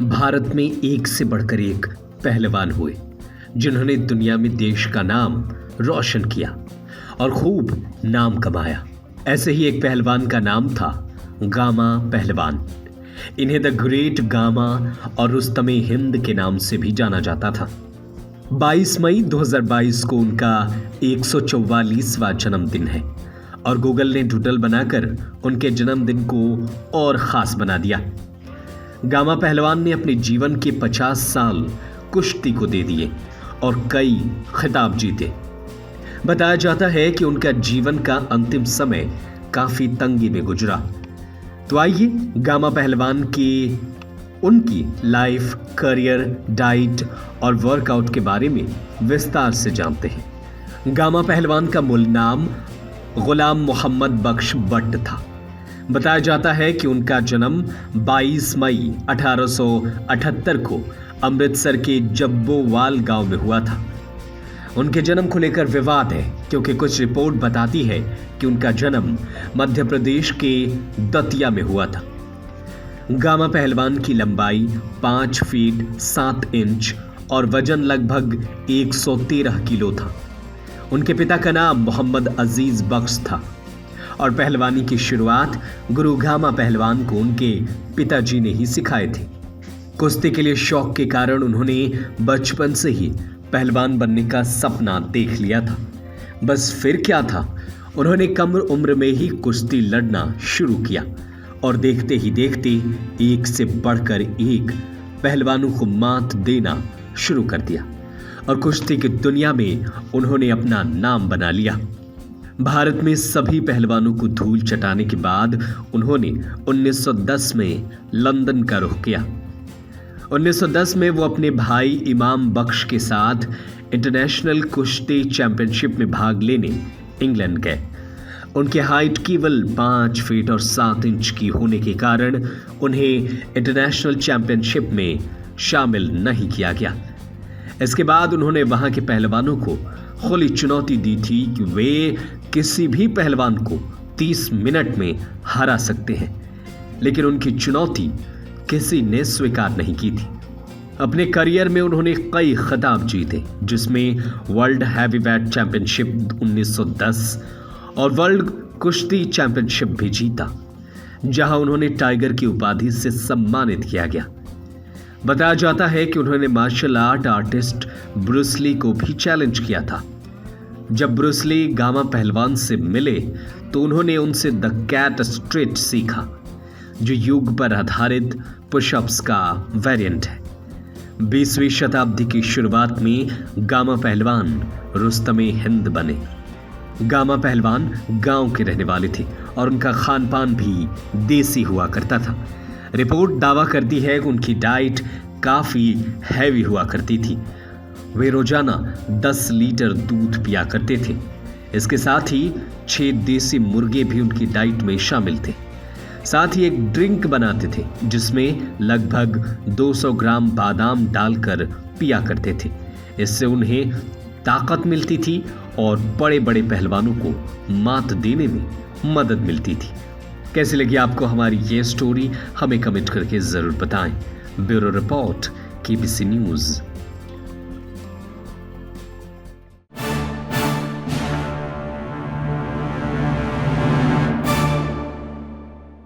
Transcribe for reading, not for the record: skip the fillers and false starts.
भारत में एक से बढ़कर एक पहलवान हुए जिन्होंने दुनिया में देश का नाम रोशन किया और खूब नाम कमाया। ऐसे ही एक पहलवान का नाम था गामा पहलवान। इन्हें द ग्रेट गामा और रुस्तमे हिंद के नाम से भी जाना जाता था। 22 मई 2022 को उनका 144वां जन्मदिन है और गूगल ने डूडल बनाकर उनके जन्मदिन को और खास बना दिया। गामा पहलवान ने अपने जीवन के 50 साल कुश्ती को दे दिए और कई खिताब जीते। बताया जाता है कि उनका जीवन का अंतिम समय काफी तंगी में गुजरा। तो आइए गामा पहलवान की उनकी लाइफ, करियर, डाइट और वर्कआउट के बारे में विस्तार से जानते हैं। गामा पहलवान का मूल नाम गुलाम मोहम्मद बख्श भट्ट था। बताया जाता है कि उनका जन्म 22 मई 1878 को अमृतसर के जब्बोवाल गांव में हुआ था। उनके जन्म को लेकर विवाद है क्योंकि कुछ रिपोर्ट बताती है कि उनका जन्म मध्य प्रदेश के दतिया में हुआ था। गामा पहलवान की लंबाई 5 फीट 7 इंच और वजन लगभग 113 किलो था। उनके पिता का नाम मोहम्मद अजीज बख्श था और पहलवानी की शुरुआत गुरु गामा पहलवान को उनके पिताजी ने ही सिखाए थे। कुश्ती के लिए शौक के कारण उन्होंने बचपन से ही पहलवान बनने का सपना देख लिया था। बस फिर क्या था, उन्होंने कम उम्र में ही कुश्ती लड़ना शुरू किया और देखते ही देखते एक से बढ़कर एक पहलवानों को मात देना शुरू कर दिया और कुश्ती की दुनिया में उन्होंने अपना नाम बना लिया। भारत में सभी पहलवानों को धूल चटाने के बाद उन्होंने 1910 में लंदन का रुख किया। 1910 में वो अपने भाई इमाम बख्श के साथ इंटरनेशनल कुश्ती चैंपियनशिप में भाग लेने इंग्लैंड गए। उनकी हाइट केवल 5 फीट और 7 इंच की होने के कारण उन्हें इंटरनेशनल चैंपियनशिप में शामिल नहीं किया गया। इसके बाद उन्होंने वहां के पहलवानों को खुली चुनौती दी थी कि वे किसी भी पहलवान को 30 मिनट में हरा सकते हैं, लेकिन उनकी चुनौती किसी ने स्वीकार नहीं की थी। अपने करियर में उन्होंने कई खिताब जीते, जिसमें वर्ल्ड हैवीवेट चैंपियनशिप 1910 और वर्ल्ड कुश्ती चैंपियनशिप भी जीता, जहां उन्होंने टाइगर की उपाधि से सम्मानित किया गया। बताया जाता है कि उन्होंने martial art artist Bruce Lee को भी चैलेंज किया था। जब ब्रूस ली गामा पहलवान से मिले तो उन्होंने उनसे द कैट स्ट्रेट सीखा, जो युग पर आधारित पुशअप्स का वेरिएंट है। 20वीं शताब्दी की शुरुआत में गामा पहलवान रुस्तमे हिंद बने। गामा पहलवान गांव के रहने वाले थे और उनका खान पान भी देसी हुआ करता था। रिपोर्ट दावा करती है कि उनकी डाइट काफी हैवी हुआ करती थी। वे रोजाना 10 लीटर दूध पिया करते थे। इसके साथ ही 6 देसी मुर्गे भी उनकी डाइट में शामिल थे। साथ ही एक ड्रिंक बनाते थे जिसमें लगभग 200 ग्राम बादाम डालकर पिया करते थे। इससे उन्हें ताकत मिलती थी और बड़े बड़े पहलवानों को मात देने में मदद मिलती थी। कैसी लगी आपको हमारी ये स्टोरी, हमें कमेंट करके जरूर बताएं। Bureau report, KBC news.